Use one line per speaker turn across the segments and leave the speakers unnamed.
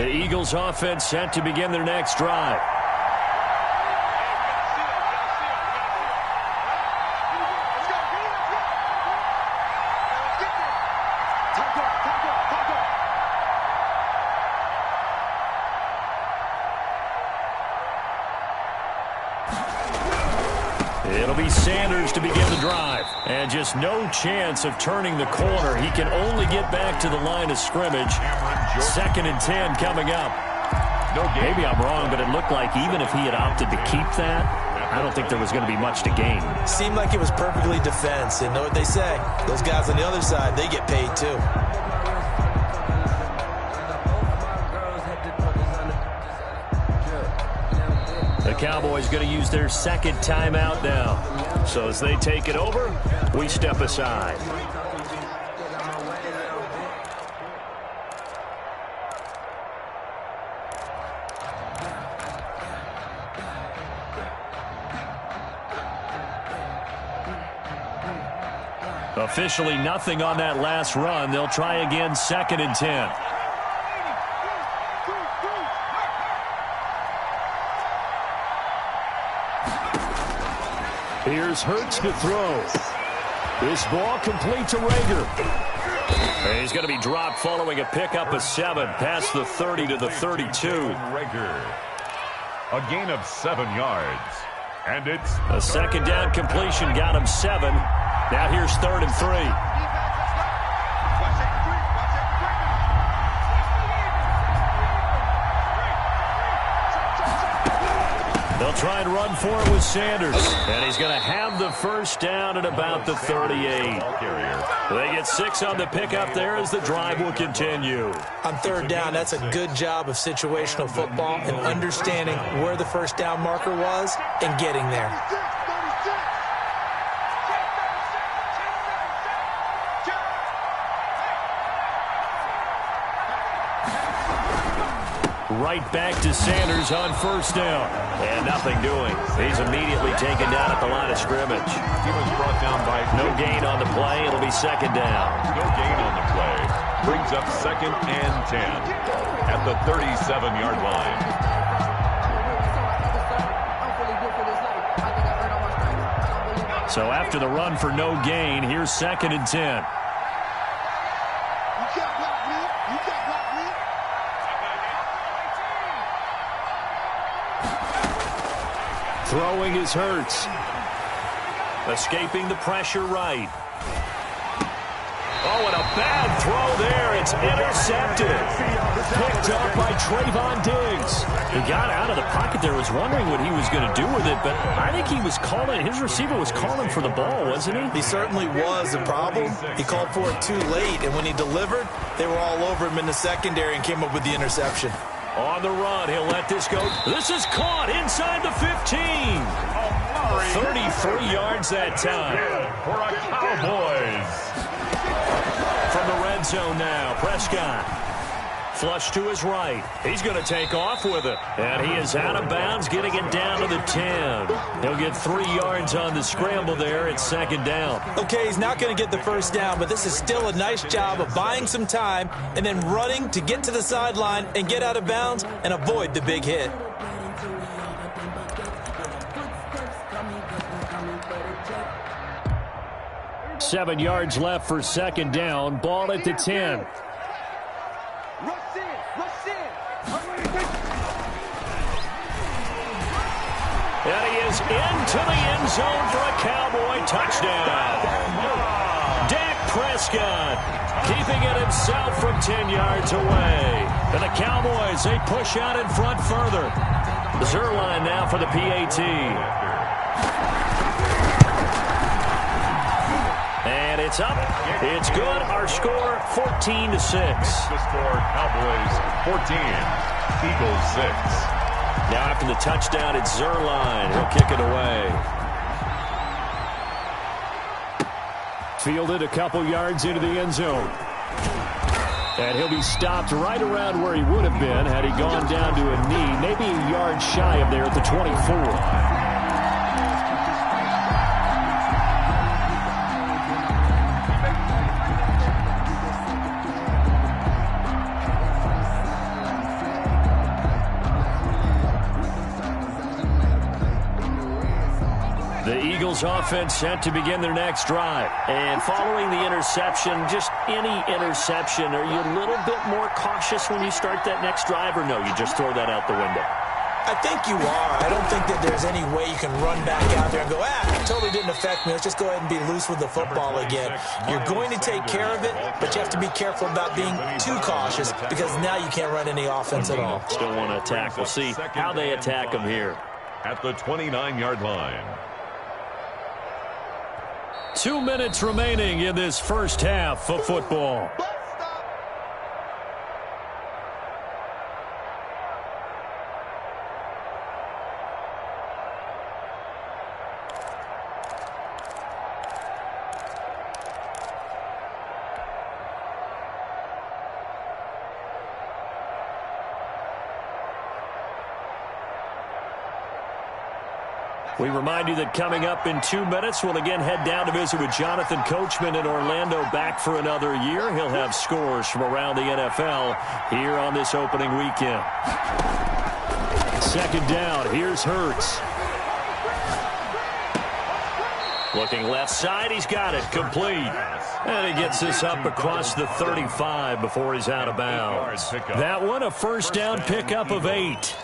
The Eagles offense set to begin their next drive. It'll be Sanders to begin the drive. And just no chance of turning the corner. He can only get back to the line of scrimmage. 2nd and 10 coming up. Maybe I'm wrong, but it looked like even if he had opted to keep that, I don't think there was going to be much to gain.
Seemed like it was perfectly defense. And know what they say? Those guys on the other side, they get paid too.
The Cowboys going to use their 2nd timeout now. So as they take it over, we step aside. Officially nothing on that last run. They'll try again 2nd and 10. Here's Hurts to throw. This ball complete to Rager. And he's going to be dropped following a pickup of 7 past the 30 to the 32.
Rager. A gain of 7 yards. And it's
a 2nd down completion got him 7. Now here's 3rd and 3. They'll try and run for it with Sanders. And he's going to have the 1st down at about the 38. They get 6 on the pickup there as the drive will continue.
On 3rd down, that's a good job of situational football and understanding where the 1st down marker was and getting there.
Right back to Sanders on 1st down. And nothing doing. He's immediately taken down at the line of scrimmage.
He was brought down by
no gain on the play. It'll be 2nd down.
No gain on the play. Brings up 2nd and 10 at the 37-yard line.
So after the run for no gain, here's 2nd and 10. Throwing is Hurts. Escaping the pressure right. Oh, and a bad throw there. It's intercepted. Picked up by Trayvon Diggs. He got out of the pocket there. Was wondering what he was going to do with it, but I think he was calling. His receiver was calling for the ball, wasn't he?
He certainly was. The problem, he called for it too late, and when he delivered, they were all over him in the secondary and came up with the interception.
On the run, he'll let this go. This is caught inside the 15. 33 yards that time.
For a Cowboys.
From the red zone now, Prescott. Flush to his right. He's going to take off with it. And he is out of bounds, getting it down to the 10. He'll get 3 yards on the scramble there. It's 2nd down.
Okay, he's not going to get the 1st down, but this is still a nice job of buying some time and then running to get to the sideline and get out of bounds and avoid the big hit.
Seven yards left for 2nd down. Ball at the 10. And he is into the end zone for a Cowboy touchdown. Dak Prescott keeping it himself from 10 yards away. And the Cowboys, they push out in front further. Zerline now for the PAT. And it's up. It's good. Our score, 14-6.
The score, Cowboys 14, Eagles 6.
Now after the touchdown, it's Zerline. He'll kick it away. Fielded a couple yards into the end zone. And he'll be stopped right around where he would have been had he gone down to a knee, maybe a yard shy of there at the 24. Eagles offense set to begin their next drive.
And following the interception, just any interception, are you a little bit more cautious when you start that next drive, or no, you just throw that out the window?
I think you are. I don't think that there's any way you can run back out there and go, it totally didn't affect me. Let's just go ahead and be loose with the football again. You're going to take care of it, but you have to be careful about being too cautious because now you can't run any offense at all.
Still want to attack. We'll see how they attack them here.
At the 29-yard line.
2 minutes remaining in this first half of football. We remind you that coming up in 2 minutes, we'll again head down to visit with Jonathan Coachman in Orlando, back for another year. He'll have scores from around the NFL here on this opening weekend. Second down, here's Hurts. Looking left side, he's got it, complete. And he gets this up across the 35 before he's out of bounds. That one, a first down pickup of 8.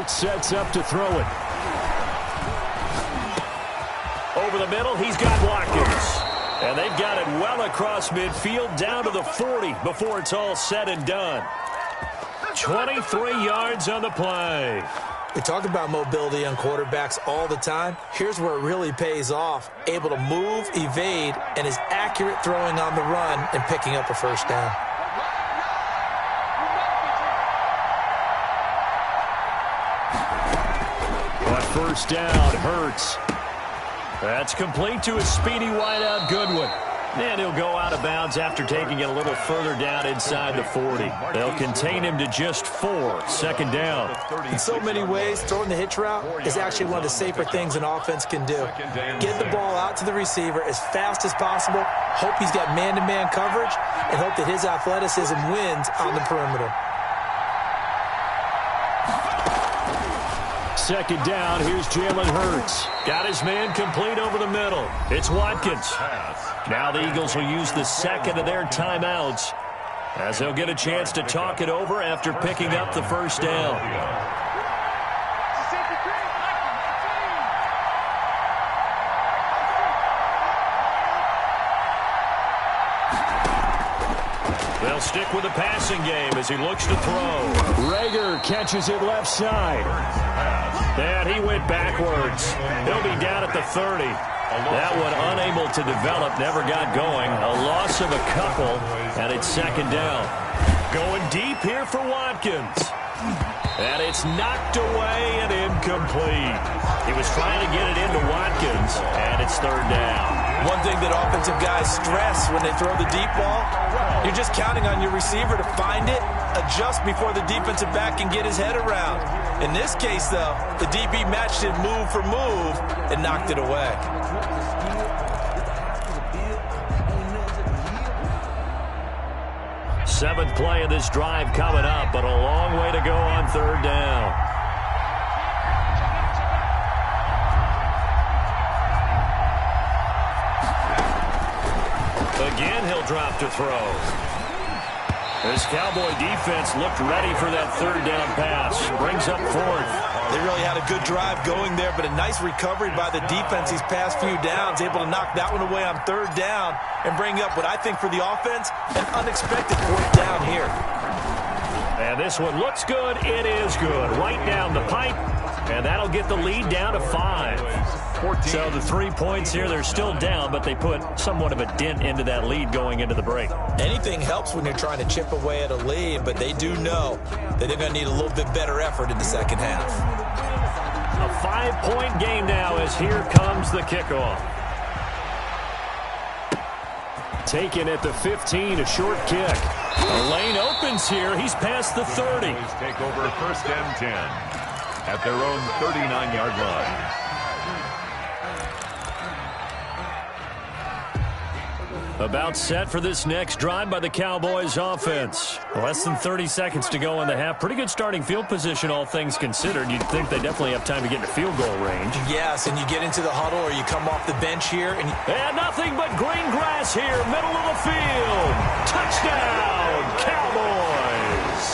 Sets up to throw it. Over the middle, he's got Watkins. And they've got it well across midfield, down to the 40 before it's all said and done. 23 yards on the play.
We talk about mobility on quarterbacks all the time. Here's where it really pays off. Able to move, evade, and is accurate throwing on the run and picking up a first down.
First down, Hurts. That's complete to a speedy wideout Goodwin. And he'll go out of bounds after taking it a little further down inside the 40. They'll contain him to just 4. Second down.
In so many ways, throwing the hitch route is actually one of the safer things an offense can do. Get the ball out to the receiver as fast as possible, hope he's got man-to-man coverage, and hope that his athleticism wins on the perimeter.
Second down, here's Jalen Hurts. Got his man complete over the middle. It's Watkins. Now the Eagles will use the second of their timeouts as they'll get a chance to talk it over after picking up the first down. They'll stick with the passing game as he looks to throw. Rager catches it left side. And he went backwards. He'll be down at the 30. That one unable to develop, never got going. A loss of a couple, and it's second down. Going deep here for Watkins. And it's knocked away and incomplete. He was trying to get it into Watkins, and it's third down.
One thing that offensive guys stress when they throw the deep ball, you're just counting on your receiver to find it, adjust before the defensive back can get his head around. In this case, though, the DB matched it move for move and knocked it away.
Seventh play of this drive coming up, but a long way to go on third down. Again, he'll drop to throw. This Cowboy defense looked ready for that third down pass. Brings up fourth.
They really had a good drive going there, but a nice recovery by the defense these past few downs, able to knock that one away on third down and bring up what I think for the offense, an unexpected fourth down here.
And this one looks good. It is good. Right down the pipe, and that'll get the lead down to 5. So the 3 points here, they're still down, but they put somewhat of a dent into that lead going into the break.
Anything helps when you're trying to chip away at a lead, but they do know that they're going to need a little bit better effort in the second half.
A 5-point game now as here comes the kickoff. Taken at the 15, a short kick. The lane opens here. He's past the 30.
Take over 1st and 10 at their own 39-yard line.
About set for this next drive by the Cowboys offense. Less than 30 seconds to go in the half. Pretty good starting field position, all things considered. You'd think they definitely have time to get into field goal range.
Yes, and you get into the huddle or you come off the bench here. And
nothing but green grass here, middle of the field. Touchdown, Cowboys.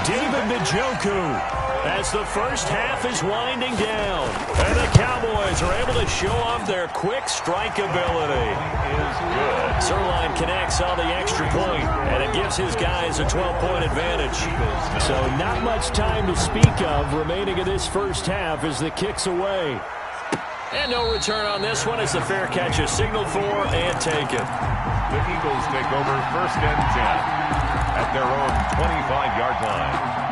David Njoku as the first half is winding down. And the Cowboys are able to show off their quick strike ability. Zerline connects on the extra point, and it gives his guys a 12-point advantage. So not much time to speak of remaining in this first half as the kick's away. And no return on this one as the fair catch is signaled for and taken.
The Eagles take over 1st and 10 at their own 25-yard line.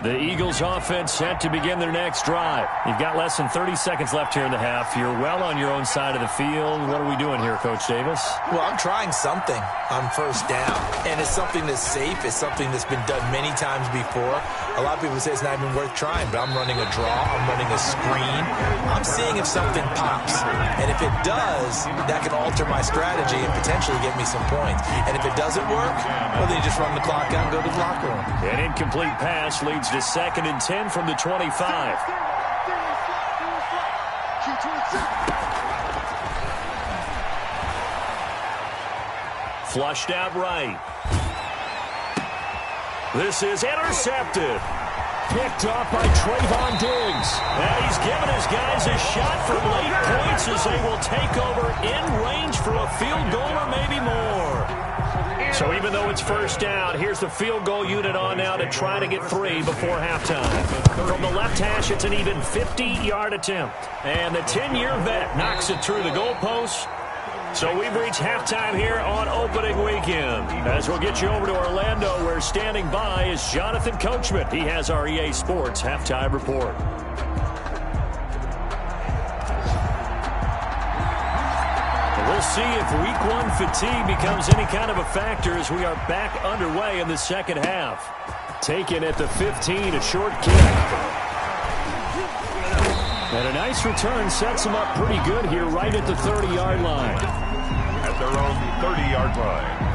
The Eagles offense set to begin their next drive. You've got less than 30 seconds left here in the half. You're well on your own side of the field. What are we doing here, Coach Davis?
Well, I'm trying something on 1st down, and it's something that's safe. It's something that's been done many times before. A lot of people say it's not even worth trying, but I'm running a draw. I'm running a screen. I'm seeing if something pops, and if it does, that can alter my strategy and potentially get me some points. And if it doesn't work, well, then you just run the clock out and go to the locker room.
An incomplete pass leads to 2nd and 10 from the 25. Flushed out right. This is intercepted. Picked off by Trayvon Diggs. And he's given his guys a shot for late points as they will take over in range for a field goal or maybe more. So even though it's 1st down, here's the field goal unit on now to try to get 3 before halftime. From the left hash, it's an even 50-yard attempt. And the 10-year vet knocks it through the goalpost. So we've reached halftime here on opening weekend. As we'll get you over to Orlando, where standing by is Jonathan Coachman. He has our EA Sports halftime report. We'll see if week 1 fatigue becomes any kind of a factor as we are back underway in the second half. Taken at the 15, a short kick. And a nice return sets them up pretty good here right at the 30-yard line.
At their own 30-yard line.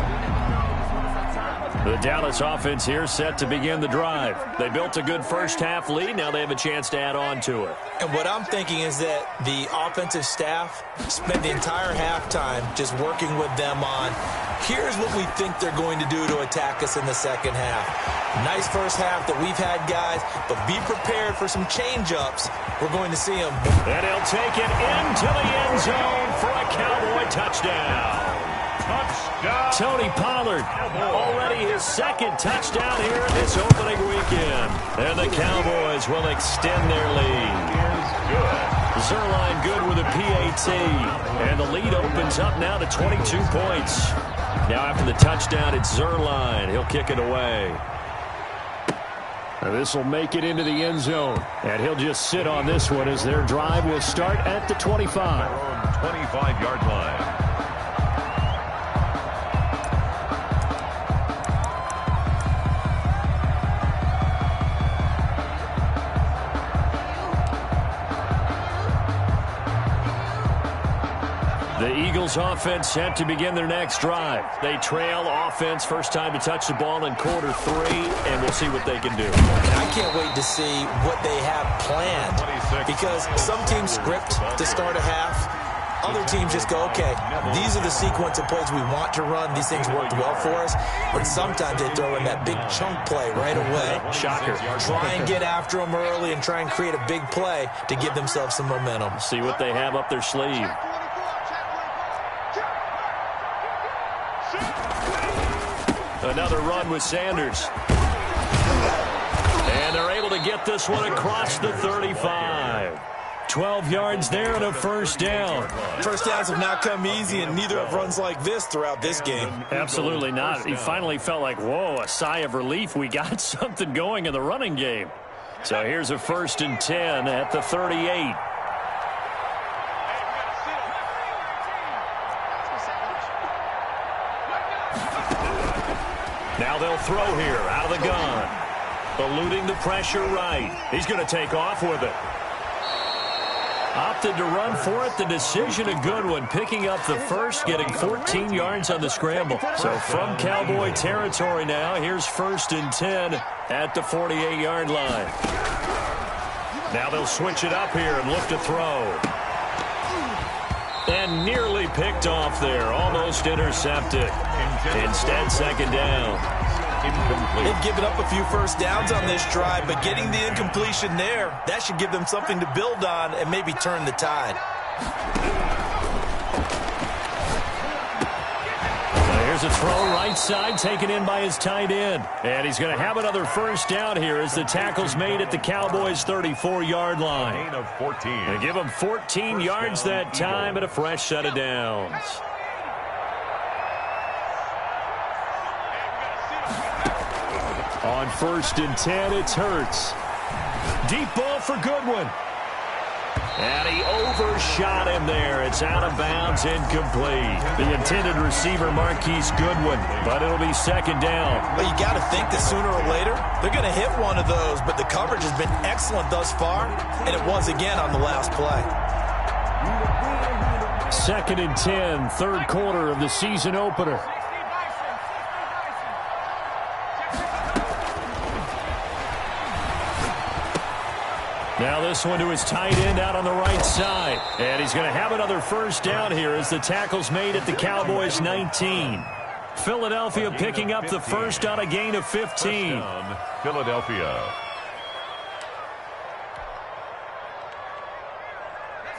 The Dallas offense here set to begin the drive. They built a good first half lead. Now they have a chance to add on to it.
And what I'm thinking is that the offensive staff spent the entire halftime just working with them on, here's what we think they're going to do to attack us in the second half. Nice first half that we've had, guys, but be prepared for some change-ups. We're going to see them.
And he'll take it into the end zone for a Cowboy touchdown. Touchdown. Tony Pollard, already his 2nd touchdown here this opening weekend. And the Cowboys will extend their lead. Zerline good with a PAT. And the lead opens up now to 22 points. Now after the touchdown, it's Zerline. He'll kick it away. This will make it into the end zone. And he'll just sit on this one as their drive will start at the 25.
25-yard line.
The Eagles offense set to begin their next drive. They trail offense, first time to touch the ball in quarter 3, and we'll see what they can do.
And I can't wait to see what they have planned, because some teams script to start a half. Other teams just go, okay, these are the sequence of plays we want to run. These things worked well for us. And sometimes they throw in that big chunk play right away.
Shocker.
Try and get after them early and try and create a big play to give themselves some momentum.
See what they have up their sleeve. Another run with Sanders. And they're able to get this one across the 35. 12 yards there and a first down.
First downs have not come easy, and neither have runs like this throughout this game.
Absolutely not. He finally felt like, whoa, a sigh of relief. We got something going in the running game. So here's a 1st and 10 at the 38.
Now they'll throw here out of the gun. Eluding the pressure right. He's going to take off with it. Opted to run for it. The decision a good one. Picking up the first, getting 14 yards on the scramble. So from Cowboy territory now, here's 1st and 10 at the 48-yard line. Now they'll switch it up here and look to throw. And nearly picked off there. Almost intercepted. Instead, 2nd down.
Incomplete.
They've given up a few first downs on this drive, but getting the incompletion there, that should give them something to build on and maybe turn the tide.
Here's a throw right side, taken in by his tight end. And he's going to have another first down here as the tackle's made at the Cowboys' 34-yard line.
Gain of 14.
They give him 14 yards that time and a fresh set of downs. On 1st and 10, it's Hurts. Deep ball for Goodwin. And he overshot him there. It's out of bounds, incomplete. The intended receiver, Marquise Goodwin, but it'll be 2nd down.
Well, you got to think that sooner or later, they're going to hit one of those, but the coverage has been excellent thus far, and it was again on the last play.
2nd and 10, 3rd quarter of the season opener. Now this one to his tight end out on the right side. And he's going to have another first down here as the tackle's made at the Cowboys' 19. Philadelphia picking up the first on a gain of 15.
Philadelphia.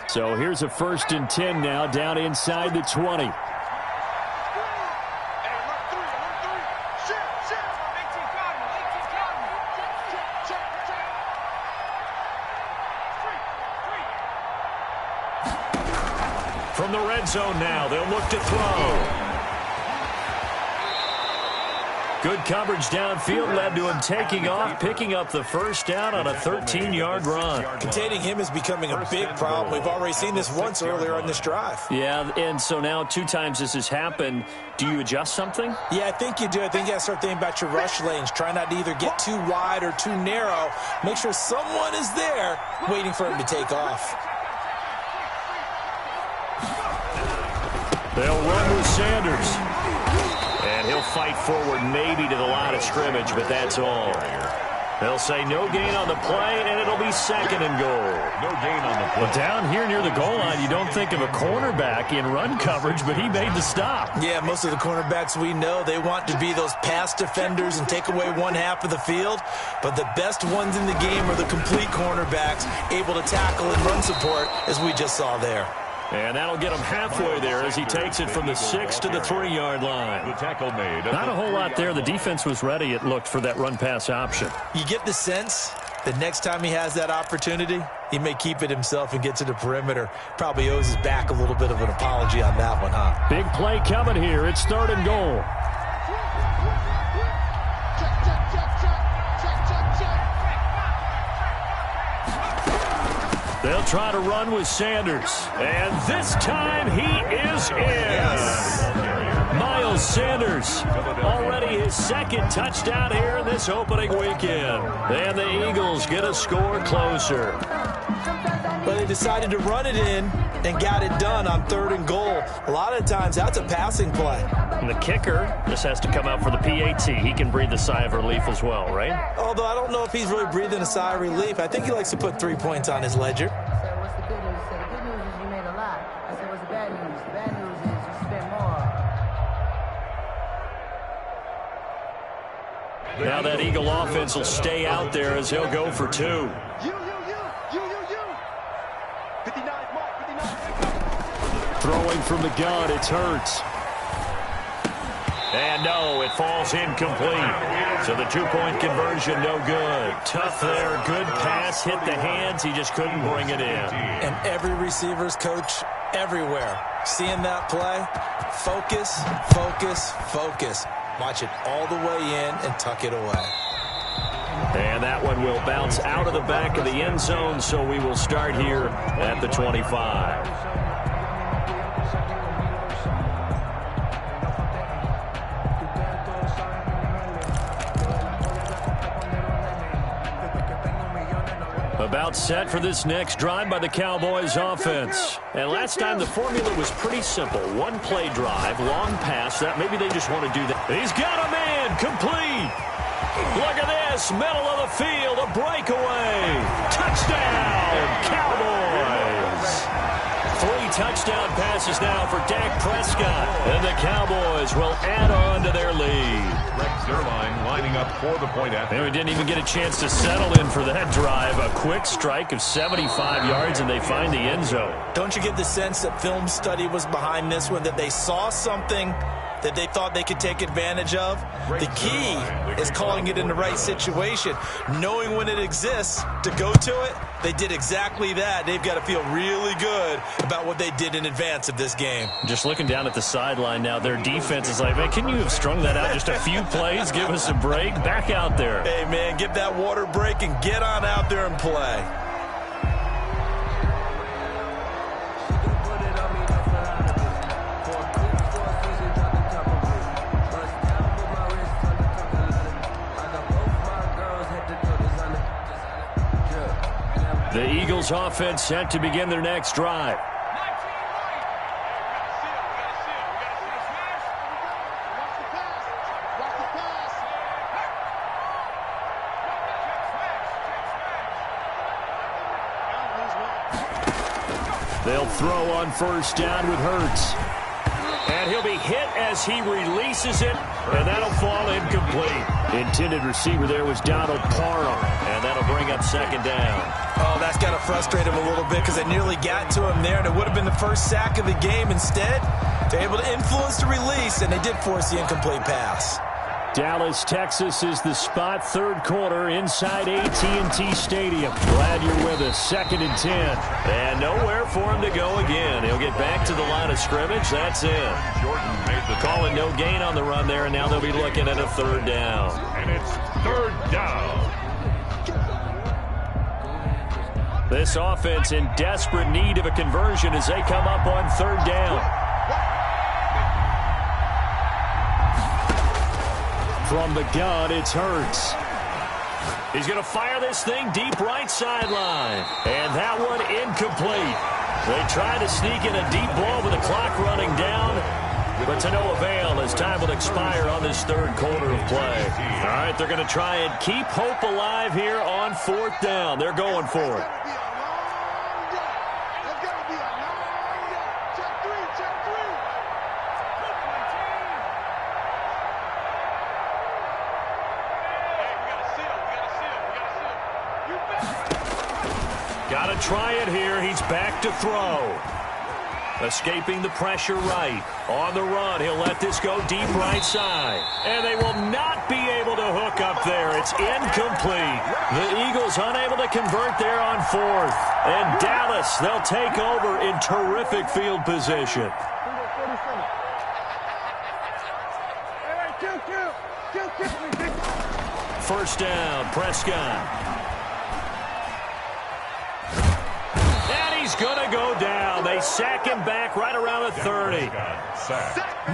So here's a 1st and 10 now down inside the 20. From the red zone now, they'll look to throw. Good coverage downfield led to him taking off, picking up the first down on a 13-yard run.
Containing him is becoming a big problem. We've already seen this once earlier on this drive.
Yeah, and so now 2 times this has happened. Do you adjust something?
Yeah, I think you do. I think you got to start thinking about your rush lanes. Try not to either get too wide or too narrow. Make sure someone is there waiting for him to take off.
They'll run with Sanders. And he'll fight forward maybe to the line of scrimmage, but that's all. They'll say no gain on the play, and it'll be 2nd and goal.
No gain on the play.
But down here near the goal line, you don't think of a cornerback in run coverage, but he made the stop.
Yeah, most of the cornerbacks we know, they want to be those pass defenders and take away one half of the field. But the best ones in the game are the complete cornerbacks, able to tackle and run support, as we just saw there.
And that'll get him halfway there as he takes it from the 6 to the 3-yard line.
The tackle made.
Not a whole lot there. The defense was ready, it looked, for that run-pass option.
You get the sense that next time he has that opportunity, he may keep it himself and get to the perimeter. Probably owes his back a little bit of an apology on that one, huh?
Big play coming here. It's 3rd and goal. They'll try to run with Sanders. And this time he is in. Yes. Miles Sanders, already his 2nd touchdown here in this opening weekend. And the Eagles get a score closer.
But they decided to run it in and got it done on 3rd and goal. A lot of times that's a passing play.
And the kicker just has to come out for the PAT. He can breathe a sigh of relief as well, right?
Although I don't know if he's really breathing a sigh of relief. I think he likes to put 3 points on his ledger.
What's the good news? He said, the good news is you made a lot. I said, what's the bad news? The bad news is you spent more.
Now that Eagle offense will stay out there as he'll go for 2. Throwing from the gun, it's Hurts. And no, it falls incomplete. So the 2-point conversion, no good. Tough there, good pass
pass hit the hands. He just couldn't bring it in.
And every receiver's coach everywhere, seeing that play, focus, focus, focus. Watch it all the way in and tuck it away.
And that one will bounce out of the back of the end zone, so we will start here at the 25. About set for this next drive by the Cowboys offense. And last time the formula was pretty simple. One play drive, long pass. That maybe they just want to do that. He's got a man, complete. Look at this, middle of the field, a breakaway. Touchdown, Cowboys. 3 touchdown passes now for Dak Prescott. And the Cowboys will add on to their lead.
Rex Zerline lining up for the point after.
And we didn't even get a chance to settle in for that drive. A quick strike of 75 yards, and they find the end zone.
Don't you get the sense that film study was behind this one, that they saw something that they thought they could take advantage of? The key is calling it in the right situation, knowing when it exists to go to it. They did exactly that. They've got to feel really good about what they did in advance of this game.
Just looking down at the sideline now, their defense is like, man, can you have strung that out just a few plays? Give us a break. Back out there.
Hey, man, give that water break and get on out there and play.
The Eagles offense set to begin their next drive. They'll throw on first down with Hurts. And he'll be hit as he releases it, and that'll fall incomplete. The intended receiver there was Donald Parham, and that'll bring up second down.
Oh, that's got to frustrate him a little bit because they nearly got to him there, and it would have been the first sack of the game. Instead, they're able to influence the release, and they did force the incomplete pass.
Dallas, Texas is the spot, third quarter inside AT&T Stadium. Glad you're with us. 2nd and 10. And nowhere for him to go again. He'll get back to the line of scrimmage. That's it.
Jordan made the
call it no gain on the run there, and now they'll be looking at a third down.
And it's third down.
This offense in desperate need of a conversion as they come up on third down. From the gun, it's Hurts. He's going to fire this thing deep right sideline. And that one incomplete. They try to sneak in a deep ball with the clock running down, but to no avail as time will expire on this third quarter of play. All right, they're going to try and keep hope alive here on fourth down. They're going for it. Got to try it here. He's back to throw. Escaping the pressure right. On the run, he'll let this go deep right side. And they will not be able to hook up there. It's incomplete. The Eagles unable to convert there on fourth. And Dallas, they'll take over in terrific field position. First down, Prescott. He's going to go down. They sack him back right around the 30.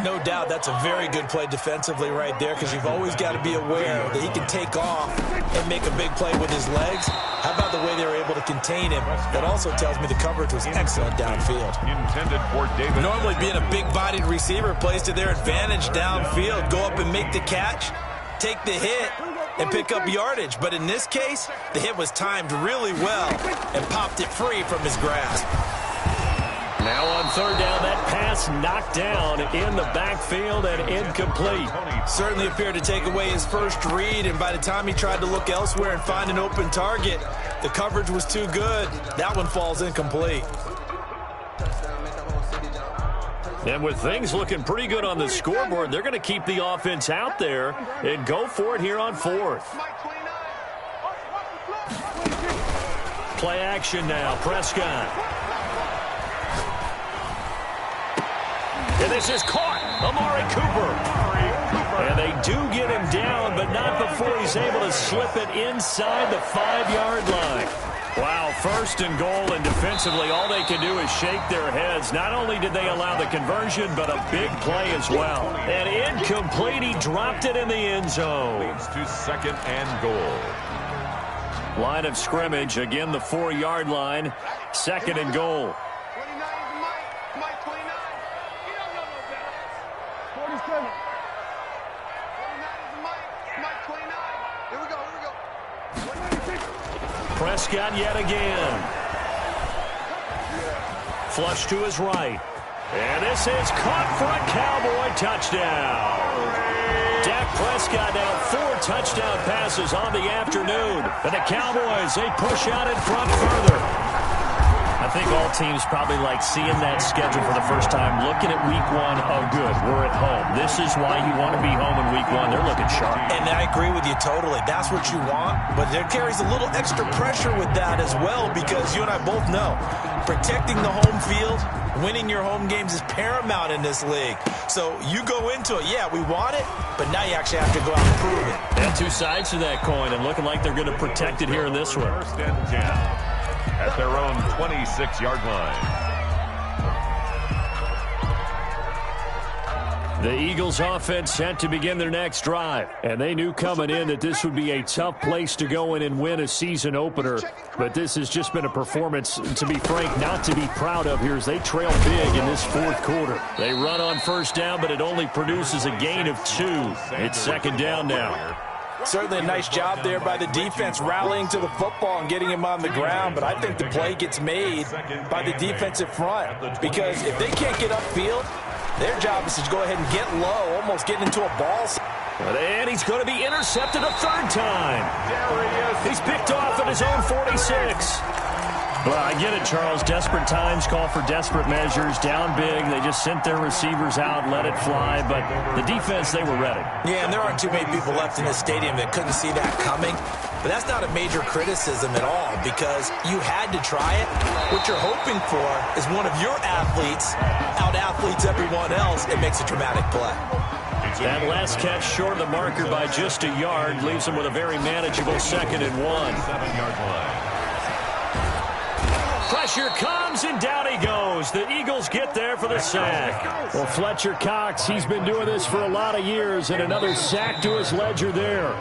No doubt that's a very good play defensively right there because you've always got to be aware that he can take off and make a big play with his legs. How about the way they were able to contain him? That also tells me the coverage was excellent downfield.
Intended for David.
Normally being a big-bodied receiver plays to their advantage downfield. Go up and make the catch, take the hit, and pick up yardage. But in this case, the hit was timed really well and popped it free from his grasp.
Now on third down, that pass knocked down in the backfield and incomplete.
Certainly appeared to take away his first read, and by the time he tried to look elsewhere and find an open target, the coverage was too good. That one falls incomplete.
And with things looking pretty good on the scoreboard, they're going to keep the offense out there and go for it here on fourth. Play action now. Prescott. And this is caught. Amari Cooper. And they do get him down, but not before he's able to slip it inside the 5-yard line. Wow, 1st and goal, and defensively all they can do is shake their heads. Not only did they allow the conversion, but a big play as well. And incomplete, he dropped it in the end zone.
Leads to 2nd and goal.
Line of scrimmage, again the 4-yard line, 2nd and goal.
29 is Mike 29. You don't know no better. 47. 49 is Mike 29. Here we go. 26.
Prescott yet again. Flush to his right. And this is caught for a Cowboy touchdown. Dak Prescott now 4 touchdown passes on the afternoon. And the Cowboys, they push out in front further. I think all teams probably like seeing that schedule for the first time, looking at week 1. Oh, good, we're at home. This is why you want to be home in week 1. They're looking sharp.
And I agree with you totally. That's what you want. But there carries a little extra pressure with that as well, because you and I both know protecting the home field, winning your home games is paramount in this league. So you go into it, yeah, we want it, but now you actually have to go out and prove it.
And 2 sides to that coin, and looking like they're going to protect it here in this one.
1st and 10 at their own 26-yard line.
The Eagles offense set to begin their next drive. And they knew coming in that this would be a tough place to go in and win a season opener. But this has just been a performance, to be frank, not to be proud of here as they trail big in this 4th quarter. They run on 1st down, but it only produces a gain of 2. It's 2nd down now.
Certainly a nice job there by the defense rallying to the football and getting him on the ground, but I think the play gets made by the defensive front, because if they can't get upfield, their job is to go ahead and get low, almost get into a ball.
And he's going to be intercepted a 3rd time. He's picked off at his own 46. Well, I get it, Charles. Desperate times call for desperate measures. Down big. They just sent their receivers out, let it fly. But the defense, they were ready.
Yeah, and there aren't too many people left in this stadium that couldn't see that coming. But that's not a major criticism at all, because you had to try it. What you're hoping for is one of your athletes out-athletes everyone else and makes a dramatic play.
That last catch short of the marker by just a yard leaves them with a very manageable 2nd and 1.
7-yard line.
Pressure comes, and down he goes. The Eagles get there for the sack. Well, Fletcher Cox, he's been doing this for a lot of years, and another sack to his ledger there.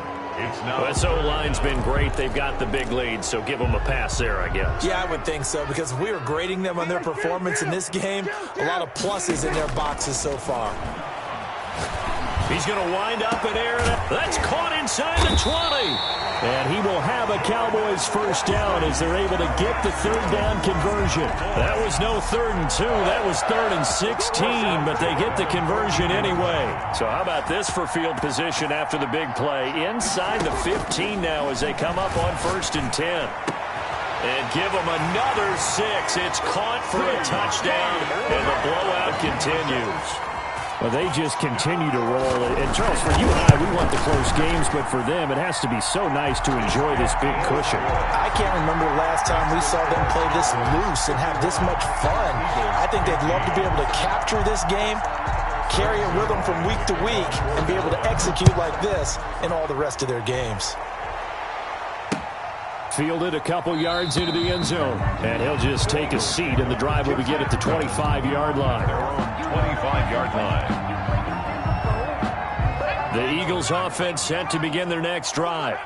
This O-line's been great. They've got the big lead, so give them a pass there, I guess.
Yeah, I would think so, because if we were grading them on their performance in this game, a lot of pluses in their boxes so far.
He's going to wind up in air. That's caught inside the 20. And he will have a Cowboys 1st down as they're able to get the 3rd down conversion. That was no 3rd and 2. That was 3rd and 16, but they get the conversion anyway. So how about this for field position after the big play? Inside the 15 now as they come up on 1st and 10. And give them another 6. It's caught for a touchdown, and the blowout continues. Well, they just continue to roll. And, Charles, for you and I, we want the close games, but for them, it has to be so nice to enjoy this big cushion.
I can't remember the last time we saw them play this loose and have this much fun. I think they'd love to be able to capture this game, carry it with them from week to week, and be able to execute like this in all the rest of their games.
Fielded a couple yards into the end zone, and he'll just take a seat, and the drive will begin at the 25-yard line.
25-yard line.
The Eagles offense set to begin their next drive.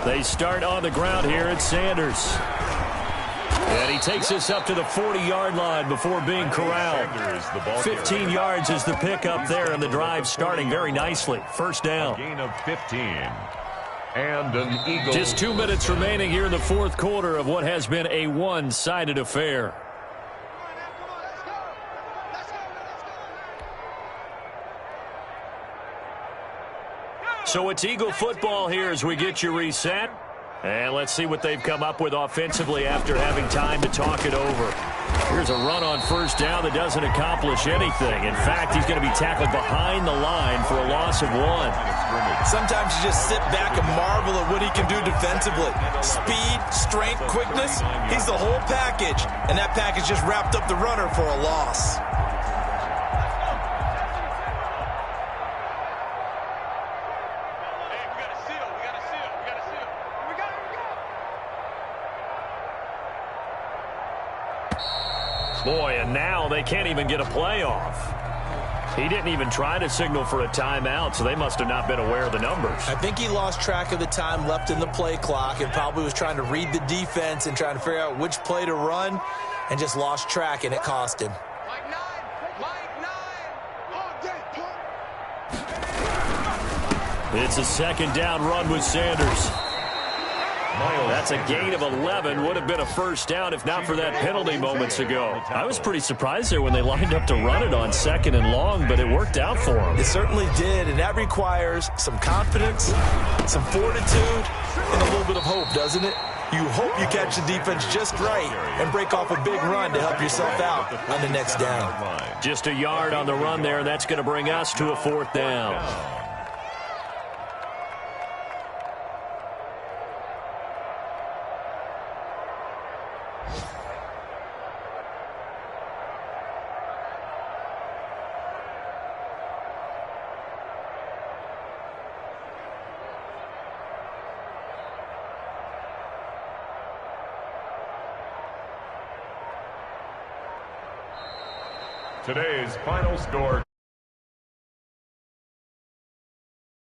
They start on the ground here at Sanders. And he takes us up to the 40-yard line before being corralled. 15 yards is the pickup there, and the drive starting very nicely. 1st down.
Gain of 15. And an Eagle.
Just 2 minutes remaining here in the 4th quarter of what has been a one-sided affair. So it's Eagle football here as we get you reset. And let's see what they've come up with offensively after having time to talk it over. Here's a run on first down that doesn't accomplish anything. In fact, he's going to be tackled behind the line for a loss of 1.
Sometimes you just sit back and marvel at what he can do defensively. Speed, strength, quickness, he's the whole package. And that package just wrapped up the runner for a loss.
Boy, and now they can't even get a play off. He didn't even try to signal for a timeout, so they must have not been aware of the numbers.
I think he lost track of the time left in the play clock and probably was trying to read the defense and trying to figure out which play to run and just lost track, and it cost him.
It's a second down run with Sanders. That's a gain of 11. Would have been a first down if not for that penalty moments ago. I was pretty surprised there when they lined up to run it on 2nd and long, but it worked out for them.
It certainly did, and that requires some confidence, some fortitude, and a little bit of hope, doesn't it? You hope you catch the defense just right and break off a big run to help yourself out on the next down.
Just a yard on the run there, and that's going to bring us to a 4th down.
Today's final score.